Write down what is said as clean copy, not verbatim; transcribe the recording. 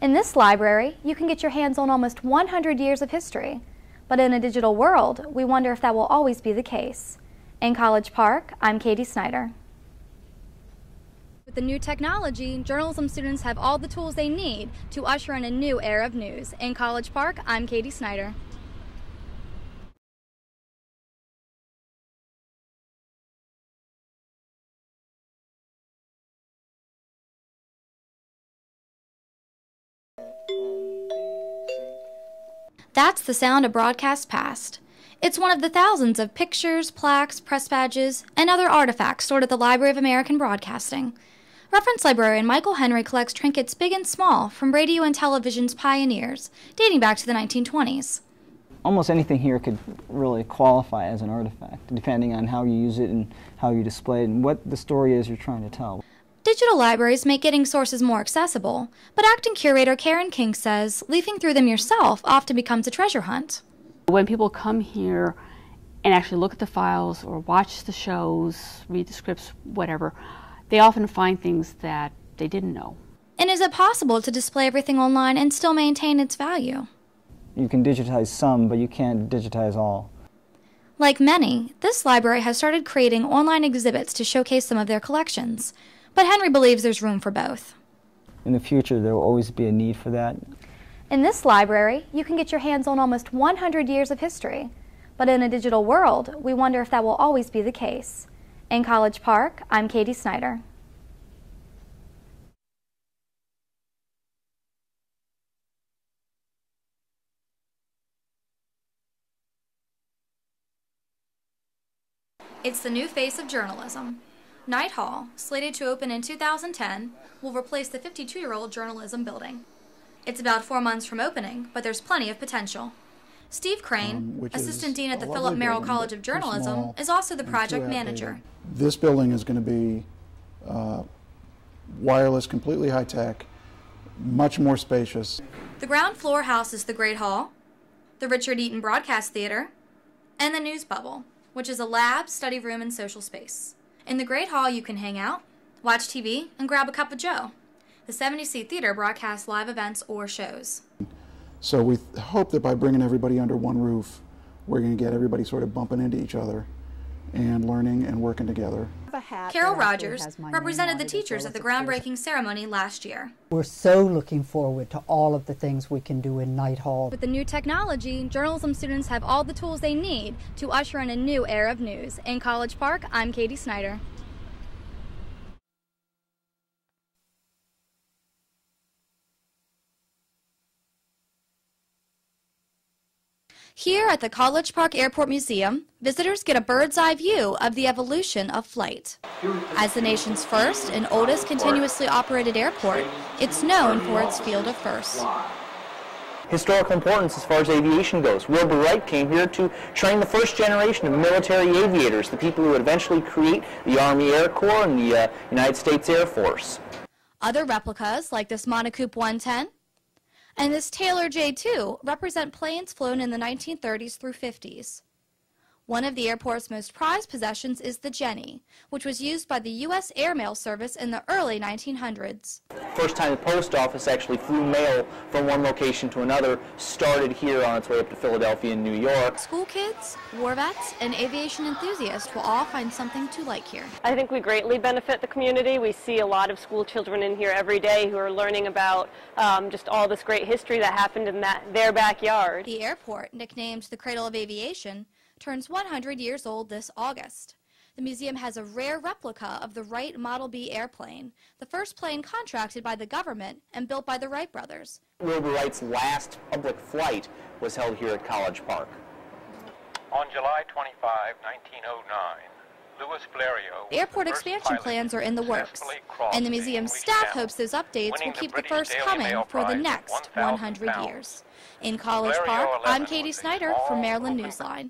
In this library, you can get your hands on almost 100 years of history. But in a digital world, we wonder if that will always be the case. In College Park, I'm Katie Snider. With the new technology, journalism students have all the tools they need to usher in a new era of news. In College Park, I'm Katie Snider. That's the sound of broadcast past. It's one of the thousands of pictures, plaques, press badges, and other artifacts stored at the Library of American Broadcasting. Reference librarian Michael Henry collects trinkets big and small from radio and television's pioneers, dating back to the 1920s. Almost anything here could really qualify as an artifact, depending on how you use it and how you display it and what the story is you're trying to tell. Digital libraries make getting sources more accessible, but acting curator Karen King says leafing through them yourself often becomes a treasure hunt. When people come here and actually look at the files or watch the shows, read the scripts, whatever, they often find things that they didn't know. And is it possible to display everything online and still maintain its value? You can digitize some, but you can't digitize all. Like many, this library has started creating online exhibits to showcase some of their collections. But Henry believes there's room for both. In the future, there will always be a need for that. In this library, you can get your hands on almost 100 years of history. But in a digital world, we wonder if that will always be the case. In College Park, I'm Katie Snider. It's the new face of journalism. Knight Hall, slated to open in 2010, will replace the 52-year-old journalism building. It's about 4 months from opening, but there's plenty of potential. Steve Crane, assistant dean at the Philip Merrill College of Journalism, is also the project manager. This building is going to be wireless, completely high-tech, much more spacious. The ground floor houses the Great Hall, the Richard Eaton Broadcast Theater, and the News Bubble, which is a lab, study room, and social space. In the Great Hall, you can hang out, watch TV, and grab a cup of joe. The 70-seat theater broadcasts live events or shows. So we hope that by bringing everybody under one roof, we're going to get everybody sort of bumping into each other and learning and working together. Carol Rogers represented the teachers at the groundbreaking ceremony last year. We're so looking forward to all of the things we can do in Knight Hall. With the new technology, journalism students have all the tools they need to usher in a new era of news. In College Park, I'm Katie Snider. Here at the College Park Airport Museum, visitors get a bird's-eye view of the evolution of flight. As the nation's first and oldest continuously operated airport, it's known for its field of firsts. Historical importance as far as aviation goes. Wilbur Wright came here to train the first generation of military aviators, the people who would eventually create the Army Air Corps and the United States Air Force. Other replicas, like this Monocoop 110, and this Taylor J2 represent planes flown in the 1930s through 50s. One of the airport's most prized possessions is the Jenny, which was used by the U.S. Airmail Service in the early 1900s. First time the post office actually flew mail from one location to another started here on its way up to Philadelphia and New York. School kids, war vets, and aviation enthusiasts will all find something to like here. I think we greatly benefit the community. We see a lot of school children in here every day who are learning about just all this great history that happened in their backyard. The airport, nicknamed the Cradle of Aviation, turns 100 years old this August. The museum has a rare replica of the Wright Model B airplane, the first plane contracted by the government and built by the Wright brothers. Wilbur Wright's last public flight was held here at College Park. On July 25, 1909, Louis Blériot. The airport expansion plans are in the works, and the museum's staff hopes those updates will keep the first coming for the next 100 years. In College Park, I'm Katie Snider for Maryland Newsline.